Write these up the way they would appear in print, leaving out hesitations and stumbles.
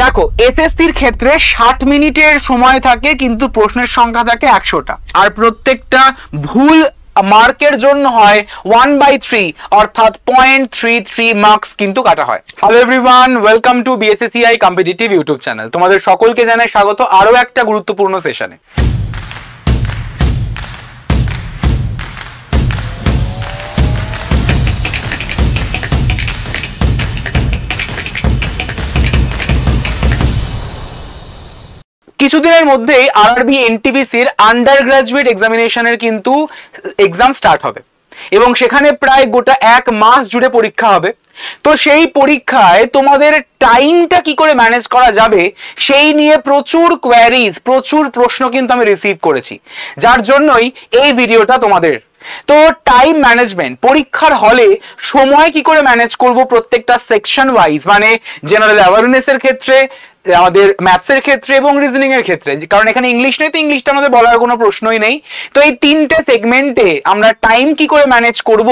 দেখো এসএসসির ক্ষেত্রে 60 মিনিটের সময় থাকে কিন্তু প্রশ্নের সংখ্যা থাকে 100টা আর প্রত্যেকটা ভুল মার্কের জন্য হয় 1/3 অর্থাৎ 0.33 মার্কস কিন্তু কাটা হয়। Hello everyone, welcome to BSSCI competitive YouTube channel. তোমাদের সকলকে জানাই স্বাগত আরো একটা গুরুত্বপূর্ণ সেশনে। কিছুদিনের মধ্যেই আরআরবি এনটিপিসির আন্ডার গ্রাজুয়েট এক্সামিনেশনের কিন্তু এক্সাম স্টার্ট হবে এবং সেখানে প্রায় গোটা 1 মাস জুড়ে পরীক্ষা হবে। তো সেই পরীক্ষায় তোমাদের টাইমটা কি করে ম্যানেজ করা যাবে সেই নিয়ে প্রচুর কোয়ারিজ, প্রচুর প্রশ্ন কিন্তু আমি রিসিভ করেছি, যার জন্যই এই ভিডিওটা তোমাদের। তো টাইম ম্যানেজমেন্ট, পরীক্ষার হলে সময় কি করে ম্যানেজ করব প্রত্যেকটা সেকশন ওয়াইজ, মানে জেনারেল অ্যাওয়ারনেসের ক্ষেত্রে, আমাদের ম্যাথসের ক্ষেত্রে এবং রিজনিং এর ক্ষেত্রে, কারণ এখানে ইংলিশ নেই তো ইংলিশটা আমাদের বলার কোনো প্রশ্নই নেই। তো এই তিনটে সেগমেন্টে আমরা টাইম কি করে ম্যানেজ করব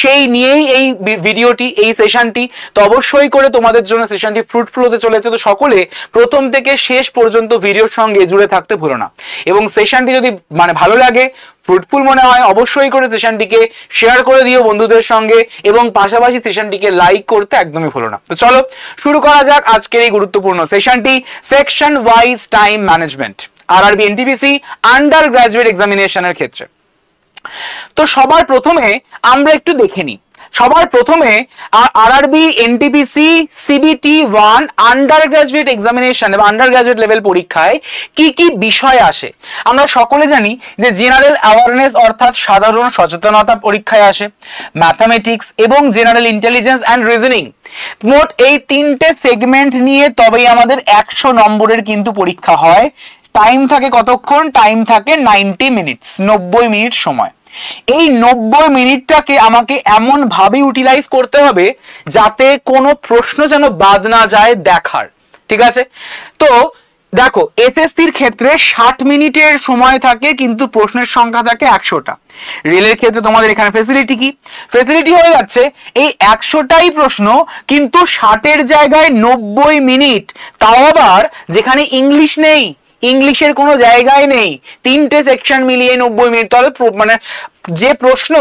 সেই নিয়েই এই ভিডিওটি, এই সেশনটি। তো অবশ্যই করে তোমাদের জন্য সেশনটি ফ্রুটফুল হতে চলেছে। তো সকলে প্রথম থেকে শেষ পর্যন্ত ভিডিওর সঙ্গে জুড়ে থাকতে ভুলো না এবং সেশনটি যদি ভালো লাগে, ফ্রুটফুল মনে হয়, অবশ্যই করে সেশনটিকে শেয়ার করে দিও বন্ধুদের সঙ্গে এবং পাশাপাশি সেশনটিকে লাইক করতে একদমই ভুলো না। তো চলো শুরু করা যাক আজকের এই গুরুত্বপূর্ণ সেশনটি, section wise time management RRB NTPC undergraduate এক্সামিনেশনের ক্ষেত্রে। তো সবার প্রথমে আমরা একটু দেখে নিই, সবার প্রথমে RRB NTPC CBT 1 under graduate examination এবং আন্ডার গ্রাজুয়েট লেভেল পরীক্ষায় কি কি বিষয় আসে। আমরা সকলে জানি যে জেনারেল অ্যাওয়ারনেস অর্থাৎ সাধারণ সচেতনতা পরীক্ষায় আসে, ম্যাথামেটিক্স এবং জেনারেল ইন্টেলিজেন্স অ্যান্ড রিজনিং। মোট এই তিনটে সেগমেন্ট নিয়ে তবেই আমাদের 100 নম্বরের কিন্তু পরীক্ষা হয়। টাইম থাকে কতক্ষণ? টাইম থাকে 90 মিনিটস, 90 মিনিট সময়। এই 90 মিনিটটাকে আমাকে এমন ভাবে ইউটিলাইজ করতে হবে যাতে কোনো প্রশ্ন যেন বাদ না যায় দেখার, ঠিক আছে? তো দেখো এসএসসির ক্ষেত্রে 60 মিনিটের সময় থাকে কিন্তু প্রশ্নের সংখ্যা থাকে 100টা। রেলের ক্ষেত্রে তোমাদের এখানে ফেসিলিটি কি? ফেসিলিটি হয়ে যাচ্ছে এই 100টাই প্রশ্ন কিন্তু 60-এর জায়গায় 90 মিনিট, তাও আবার যেখানে ইংলিশ নেই, ইংলিশের কোনো জায়গায় নেই, তিনটে সেকশন মিলিয়ে 90 মিনিট। তাহলে যে প্রশ্ন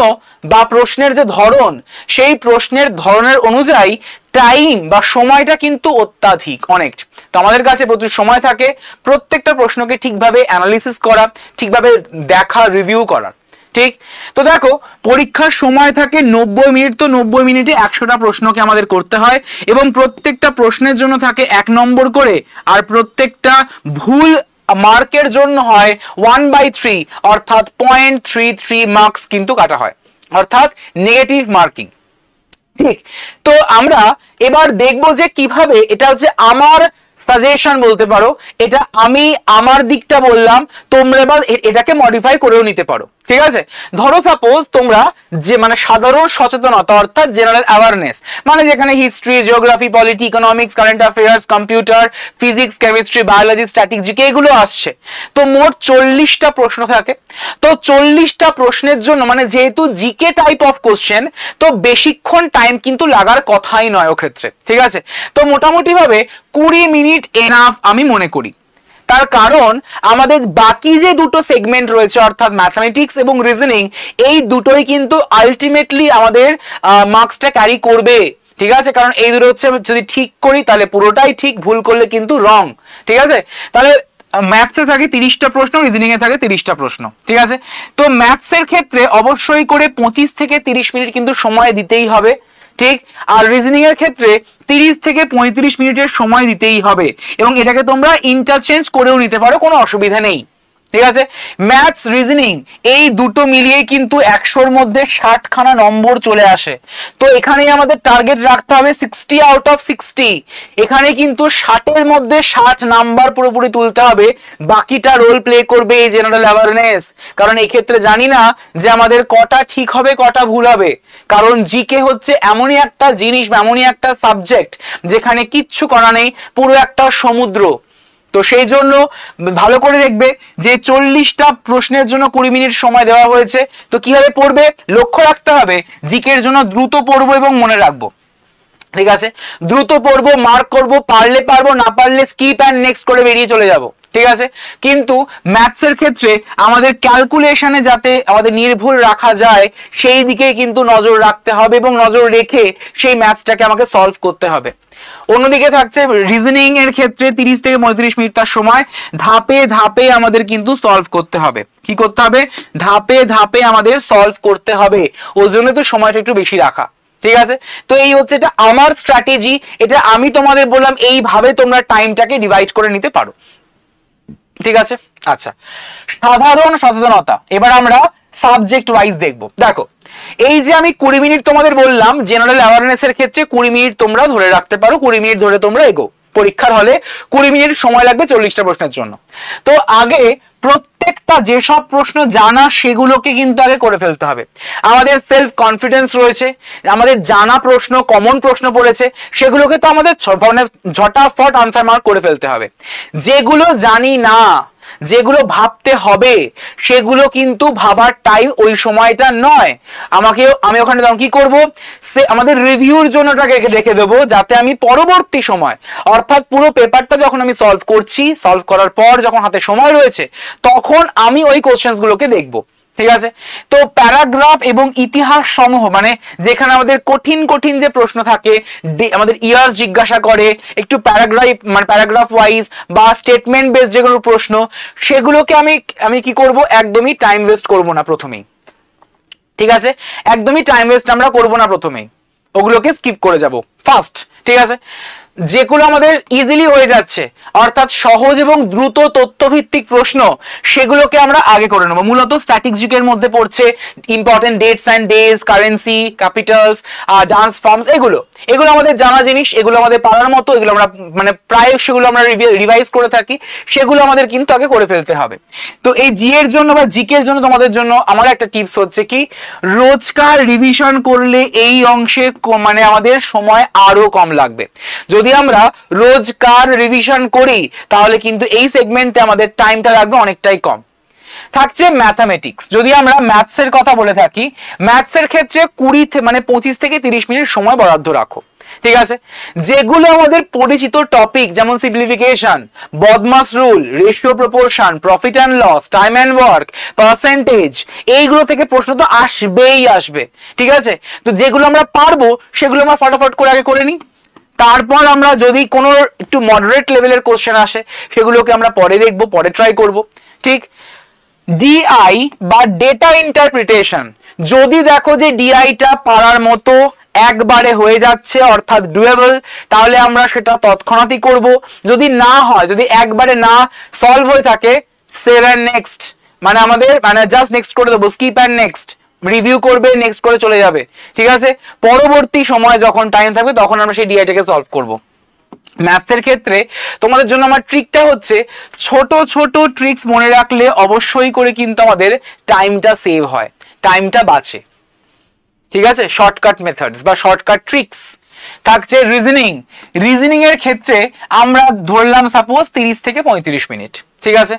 বা প্রশ্নের যে ধরন, সেই প্রশ্নের ধরনের অনুযায়ী টাইম বা সময়টা কিন্তু অত্যাধিক অনেক। তো আমাদের কাছে প্রচুর সময় থাকে প্রত্যেকটা প্রশ্নকে ঠিকভাবে অ্যানালিসিস করা, ঠিকভাবে দেখা, রিভিউ করা, ঠিক? তো দেখো পরীক্ষার সময় থাকে 90 মিনিট, তো 90 মিনিটে 100টা প্রশ্নকে আমাদের করতে হয় এবং প্রত্যেকটা প্রশ্নের জন্য থাকে 1 নম্বর করে আর প্রত্যেকটা ভুল মার্কের জন্য হয় 1/3 অর্থাৎ 0.33 মার্কস কিন্তু কাটা হয়, অর্থাৎ নেগেটিভ মার্কিং, ঠিক? তো আমরা এবার দেখবো যে কিভাবে, এটা হচ্ছে আমার সাজেশন বলতে পারো, এটা আমি আমার দিকটা বললাম, তোমরা এবার এটাকে মডিফাই করেও নিতে পারো, ঠিক আছে? ধরো সাপোজ তোমরা যে সাধারণ সচেতনতা অর্থাৎ জেনারেল অ্যাওয়ারনেস, যেখানে history, geography, polity, economics, current affairs, computer, physics, chemistry, biology, static, GK এগুলো আসছে। তো মোট 40টা প্রশ্ন থাকে। তো 40টা প্রশ্নের জন্য যেহেতু জিকে টাইপ অফ কোশ্চেন, তো বেশিক্ষণ টাইম কিন্তু লাগার কথাই নয় ও ক্ষেত্রে, ঠিক আছে? তো মোটামুটি ভাবে 20 মিনিট এনাফ আমি মনে করি। তার কারণ আমাদের বাকি যে দুটো সেগমেন্ট রয়েছে অর্থাৎ ম্যাথমেটিক্স এবং রিজনিং, এই দুটোই কিন্তু আলটিমেটলি আমাদের মার্কসটা ক্যারি করবে, ঠিক আছে? কারণ এই দুটো হচ্ছে যদি ঠিক করি তাহলে পুরোটাই ঠিক, ভুল করলে কিন্তু রং, ঠিক আছে? তাহলে ম্যাথসে থাকে 30টা প্রশ্ন, রিজনিং এ থাকে 30টা প্রশ্ন, ঠিক আছে? তো ম্যাথসের ক্ষেত্রে অবশ্যই করে 25 থেকে 30 মিনিট কিন্তু সময় দিতেই হবে, ঠিক? আর রিজনিং এর ক্ষেত্রে 30 থেকে 35 মিনিটের সময় দিতেই হবে এবং এটাকে তোমরা ইন্টারচেঞ্জ করেও নিতে পারো, কোনো অসুবিধা নেই, ঠিক আছে? ম্যাথস, রিজনিং এই দুটো মিলিয়ে কিন্তু 100-র মধ্যে 60খানা নম্বর চলে আসে। তো এখানেই আমাদের টার্গেট রাখতে হবে 60 আউট অফ 60। এখানে কিন্তু 60-এর মধ্যে 60 নাম্বার পুরোপুরি তুলতে হবে, বাকিটা রোল প্লে করবে এই জেনারেল অ্যাওয়ারনেস। কারণ এই ক্ষেত্রে জানি না যে আমাদের কটা ঠিক হবে কটা ভুল হবে, কারণ জিকে হচ্ছে এমনই একটা জিনিস, এমনই একটা সাবজেক্ট যেখানে কিচ্ছু করা নেই, পুরো একটা সমুদ্র। তো সেই জন্য ভালো করে দেখবে যে 40টা প্রশ্নের জন্য 20 মিনিট সময় দেওয়া হয়েছে। তো কিভাবে পড়বে লক্ষ্য রাখতে হবে, জিকের জন্য দ্রুত পড়বো এবং মনে রাখবো। ঠিক আছে, দ্রুত পড়বো, মার্ক করব, পারলে পারবো, না পারলে স্কিপ অ্যান্ড নেক্সট করে বেরিয়ে চলে যাব। ঠিক আছে, কিন্তু ম্যাথসের ক্ষেত্রে আমাদের ক্যালকুলেশনে যাতে আমাদের নির্ভুল রাখা যায় সেই দিকে কিন্তু নজর রাখতে হবে এবং নজর রেখে সেই ম্যাথসটাকে আমাকে সলভ করতে হবে। অন্যদিকে থাকছে রিজনিং এর ক্ষেত্রে 30 থেকে 35 মিনিট তার সময়, ধাপে ধাপে আমাদের কিন্তু সলভ করতে হবে। কি করতে হবে? ধাপে ধাপে আমাদের সলভ করতে হবে, ওই জন্য তো সময়টা একটু বেশি রাখা। ঠিক আছে, তো এই হচ্ছে এটা আমার স্ট্র্যাটেজি, এটা আমি তোমাদের বললাম এইভাবে তোমরা টাইমটাকে ডিভাইড করে নিতে পারো। ঠিক আছে, আচ্ছা, সাধারণ সচেতনতা এবার আমরা সাবজেক্ট ওয়াইজ দেখবো। দেখো, এই যে আমি 20 মিনিট তোমাদের বললাম, জেনারেল অ্যাওয়ারনেস এর ক্ষেত্রে 20 মিনিট তোমরা ধরে রাখতে পারো, 20 মিনিট ধরে তোমরা এগো। পরীক্ষার হলে 20 মিনিট সময় লাগবে 40টা প্রশ্নের জন্য। তো আগে প্রত্যেকটা যেসব প্রশ্ন জানা সেগুলোকে কিন্তু আগে করে ফেলতে হবে। আমাদের সেলফ কনফিডেন্স রয়েছে, আমাদের জানা প্রশ্ন, কমন প্রশ্ন পড়েছে, সেগুলোকে তো আমাদের ঝটাফট আনসার মার্ক করে ফেলতে হবে। যেগুলো জানি না, যেগুলো ভাবতে হবে, সেগুলো কিন্তু ভাবার টাইম ওই সময়টা নয়। আমি ওখানে তখন কি করব, আমাদের রিভিউর জন্য রেখে দেবো, যাতে আমি পরবর্তী সময়, অর্থাৎ পুরো পেপারটা যখন আমি সলভ করছি, সলভ করার পর যখন হাতে সময় রয়েছে, তখন আমি ওই কোশ্চেন্স গুলোকে দেখবো। ঠিক আছে, তো প্যারাগ্রাফ এবং ইতিহাস সমূহ, মানে যেখানে আমাদের কঠিন কঠিন যে প্রশ্ন থাকে, আমাদের ইয়ার্স জিজ্ঞাসা করে, একটু প্যারাগ্রাফ ওয়াইজ বা স্টেটমেন্ট বেসড যেগুলো প্রশ্ন, সেগুলোকে আমি কি করব, একদমই টাইম ওয়েস্ট করব না প্রথমেই। ঠিক আছে, একদমই টাইম ওয়েস্ট আমরা করব না প্রথমেই, ওগুলোকে স্কিপ করে যাব ফার্স্ট। ঠিক আছে, যেগুলো আমাদের ইজিলি হয়ে যাচ্ছে, অর্থাৎ সহজ এবং দ্রুত তথ্যভিত্তিক প্রশ্ন, সেগুলোকে আমরা আগে করে নেবো। মূলত স্ট্যাটিস্টিকের মধ্যে পড়ছে important dates and days, currency, Capitals, dance forms, এগুলো আমাদের জানা জিনিস, এগুলো আমাদের পারার মতো, এগুলো আমরা মানে প্রায় সেগুলো আমরা রিভাইজ করে থাকি, সেগুলো আমাদের কিন্তু আগে করে ফেলতে হবে। তো এই জি এর জন্য বা জিকের জন্য তোমাদের জন্য আমার একটা টিপস হচ্ছে কি, রোজকার রিভিশন করলে এই অংশে মানে আমাদের সময় আরো কম লাগবে। যদি আমরা রোজকার রিভিশন করি তাহলে কিন্তু এই সেগমেন্টে আমাদের টাইমটা লাগবে অনেকটাই কম। থাকছে ম্যাথামেটিক্স। যদি আমরা ম্যাথসের কথা বলে থাকি, ম্যাথসের ক্ষেত্রে 25 থেকে 30 মিনিট সময় বরাদ্দ রাখো। ঠিক আছে, যেগুলো আমাদের পরিচিত টপিক, যেমন simplification, BODMAS rule, ratio proportion, profit and loss, time and work, percentage, এইগুলো থেকে প্রশ্ন তো আসবেই আসবে। ঠিক আছে, তো যেগুলো আমরা পারবো সেগুলো আমরা ফটাফট করে আগে করে নিই, তারপর আমরা যদি কোনো একটু মডারেট লেভেলের কোশ্চেন আসে সেগুলোকে আমরা পরে দেখবো, পরে ট্রাই করব। ঠিক, ডিআই বা ডেটা ইন্টারপ্রিটেশন, যদি দেখো যে ডিআইটা পারার মতো একবারে হয়ে যাচ্ছে, অর্থাৎ ডুয়েবল, তাহলে আমরা সেটা তৎক্ষণাৎই করব। যদি না হয়, যদি একবারে না সলভ হয়ে থাকে, সেভ অ্যান্ড নেক্সট, মানে আমাদের জাস্ট নেক্সট করে দেবো, স্কিপ অ্যান্ড নেক্সট, রিভিউ করবে, নেক্সট করে চলে যাবে। ঠিক আছে, পরবর্তী সময় যখন টাইম থাকবে তখন আমরা সেই ডিআইটাকে সলভ করব। ম্যাথসের ক্ষেত্রে তোমাদের জন্য আমার ট্রিকটা হচ্ছে, ছোট ছোট ট্রিক্স মনে রাখলে অবশ্যই করে কিন্তু আমাদের টাইমটা সেভ হয়, টাইমটা বাঁচে। ঠিক আছে, শর্টকাট মেথডস বা শর্টকাট ট্রিক্স। থাকছে রিজনিং এর ক্ষেত্রে আমরা ধরলাম সাপোজ 30 থেকে 35 মিনিট। ঠিক আছে,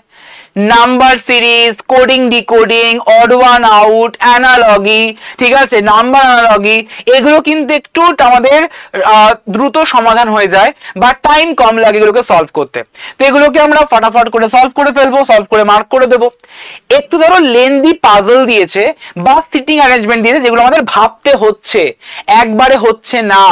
number series, coding decoding, odd one out, analogy, ঠিক আছে, নাম্বার অ্যানালজি, এগুলো কিন্তু একটু আমাদের দ্রুত সমাধান হয়ে যায় বা টাইম কম লাগে এগুলোকে সলভ করতে। তো এগুলোকে আমরা ফটাফট করে সলভ করে ফেলবো, সলভ করে মার্ক করে দেবো। একটু ধরো লেন্দি পাজল দিয়েছে বা সিটিং অ্যারেঞ্জমেন্ট দিয়েছে, যেগুলো আমাদের ভাবতে হচ্ছে, একবারে হচ্ছে না,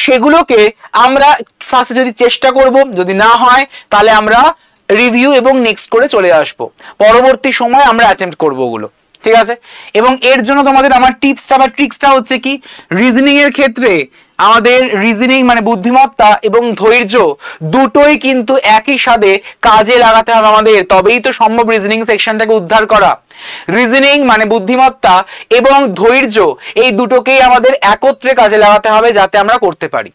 সেগুলোকে আমরা ফার্স্টে যদি চেষ্টা করব, যদি না হয় তাহলে আমরা রিভিউ এবং নেক্সট করে চলে আসবো, পরবর্তী সময় আমরা অ্যাটেম্প্ট করবো ওগুলো। ঠিক আছে, এবং এর জন্য তোমাদের আমার টিপসটা বা ট্রিক্সটা হচ্ছে কি, রিজনিং এর ক্ষেত্রে আমাদের রিজনিং মানে বুদ্ধিমত্তা এবং ধৈর্য দুটোই কিন্তু একই সাথে কাজে লাগাতে হবে আমাদের, তবেই তো সম্ভব রিজনিং সেকশনটাকে উদ্ধার করা। রিজনিং মানে বুদ্ধিমত্তা এবং ধৈর্য, এই দুটোকেই আমাদের একত্রে কাজে লাগাতে হবে যাতে আমরা করতে পারি।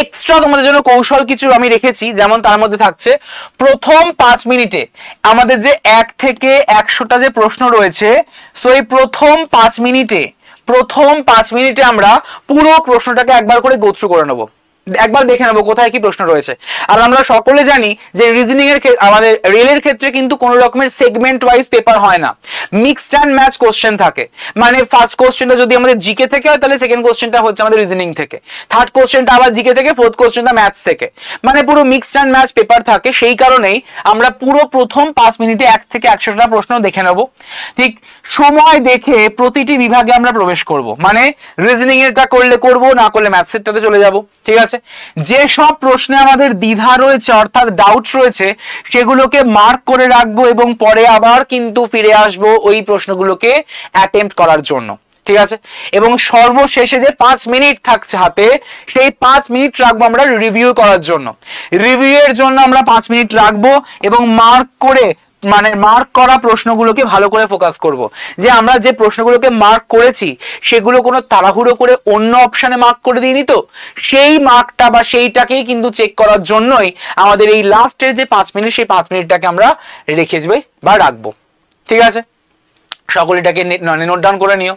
এক্সট্রা তোমাদের জন্য কৌশল কিছু আমি রেখেছি, যেমন তার মধ্যে থাকছে প্রথম 5 মিনিটে আমাদের যে 1 থেকে 100টা যে প্রশ্ন রয়েছে, সো এই প্রথম 5 মিনিটে আমরা পুরো প্রশ্নটাকে একবার করে গো থ্রু করে নেব। একবার দেখে নেবো কোথায় কি প্রশ্ন রয়েছে। আর আমরা সকলে জানি যে রিজনিং এর আমাদের রেলের ক্ষেত্রে কিন্তু কোনো রকমের সেগমেন্ট ওয়াইজ পেপার হয় না, মিক্সড অ্যান্ড ম্যাচ কোশ্চেন থাকে। মানে ফার্স্ট কোশ্চেনটা যদি আমাদের জিকে থেকে হয় তাহলে সেকেন্ড কোশ্চেনটা হচ্ছে আমাদের রিজনিং থেকে, থার্ড কোশ্চেনটা আবার জিকে থেকে, ফোর্থ কোশ্চেনটা ম্যাথস থেকে, মানে পুরো মিক্সড অ্যান্ড ম্যাচ পেপার থাকে। সেই কারণেই আমরা পুরো প্রথম 5 মিনিটে 1 থেকে 100টা প্রশ্ন দেখে নেব। ঠিক সময় দেখে প্রতিটি বিভাগে আমরা প্রবেশ করব, মানে রিজনিং এরটা করলে করব, না করলে ম্যাথস এরটাতে চলে যাব। ঠিক আছে, যে সব প্রশ্নে আমাদের দ্বিধা রয়েছে অর্থাৎ ডাউট রয়েছে সেগুলোকে মার্ক করে রাখবো এবং পরে আবার কিন্তু ফিরে আসবো ওই প্রশ্নগুলোকে অ্যাটেম্প্ট করার জন্য। ঠিক আছে, এবং সর্বশেষে যে 5 মিনিট থাকছে হাতে, সেই 5 মিনিট রাখবো আমরা রিভিউ করার জন্য। রিভিউ এর জন্য আমরা 5 মিনিট রাখবো এবং মার্ক করে, মানে মার্ক করা প্রশ্নগুলোকে ভালো করে ফোকাস করব, যে আমরা যে প্রশ্নগুলোকে মার্ক করেছি সেগুলো কোনো তাড়াহুড়ো করে অন্য অপশনে মার্ক করে দিইনি তো, সেই মার্কটা বা সেইটাকেই কিন্তু চেক করার জন্যই আমাদের এই লাস্টের যে 5 মিনিট, সেই 5 মিনিটটাকে আমরা রেখে যাই বা রাখবো। ঠিক আছে, সকলে এটাকে নোট ডাউন করে নিও।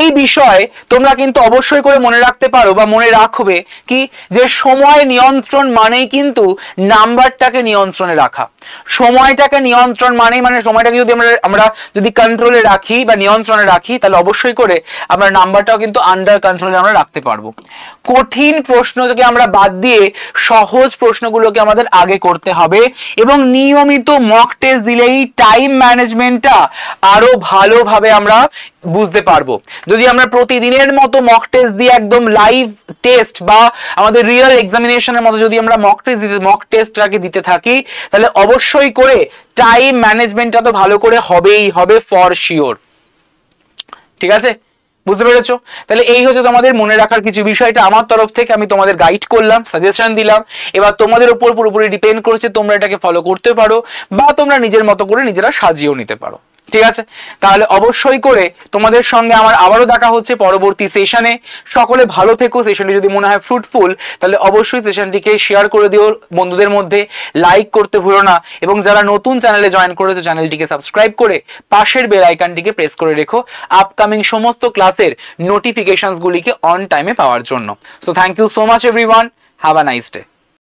এই বিষয়ে তোমরা কিন্তু অবশ্যই করে মনে রাখতে পারো বা মনে রাখবে কি, যে সময় নিয়ন্ত্রণ মানেই কিন্তু নাম্বারটাকে নিয়ন্ত্রণে রাখা। সময়টাকে নিয়ন্ত্রণ মানেই, মানে সময়টাকে যদি আমরা যদি কন্ট্রোলে রাখি বা নিয়ন্ত্রণে রাখি তাহলে অবশ্যই করে আমরা নাম্বারটাও কিন্তু আন্ডার কন্ট্রোলে আমরা রাখতে পারবো। কঠিন প্রশ্নকে আমরা বাদ দিয়ে সহজ প্রশ্নগুলোকে আমাদের আগে করতে হবে এবং নিয়মিত মক টেস্ট দিলেই টাইম ম্যানেজমেন্টটা আরো ভালোভাবে আমরা বুঝতে পারবো। যদি আমরা প্রতিদিনের মতো মক টেস্ট দিয়ে একদম লাইভ টেস্ট বা আমাদের রিয়েল এক্সামিনেশনের মতো যদি আমরা মক টেস্টটাকে দিতে থাকি তাহলে অবশ্যই করে টাইম ম্যানেজমেন্টটা তো ভালো করে হবেই হবে, ফর শিওর। ঠিক আছে, বুঝতে পেরেছো? তাহলে এই হচ্ছে তোমাদের মনে রাখার কিছু বিষয়টা আমার তরফ থেকে আমি তোমাদের গাইড করলাম, সাজেশন দিলাম। এবার তোমাদের উপর পুরোপুরি ডিপেন্ড করছে, তোমরা এটাকে ফলো করতে পারো বা তোমরা নিজের মতো করে নিজেরা সাজিয়েও নিতে পারো। ঠিক আছে, তাহলে অবশ্যই করে তোমাদের সঙ্গে আমার আবারও দেখা হচ্ছে পরবর্তী সেশনে। সকলে ভালো থেকো। সেশনটি যদি মনে হয় ফ্রুটফুল তাহলে অবশ্যই সেশনটিকে শেয়ার করে দিও বন্ধুদের মধ্যে, লাইক করতে ভুলো না এবং যারা নতুন চ্যানেলে জয়েন করেছো চ্যানেলটিকে সাবস্ক্রাইব করে পাশের বেল আইকনটিকে প্রেস করে রেখো আপকামিং সমস্ত ক্লাসের নোটিফিকেশনসগুলিকে অন টাইমে পাওয়ার জন্য। So thank you so much everyone, have a nice day.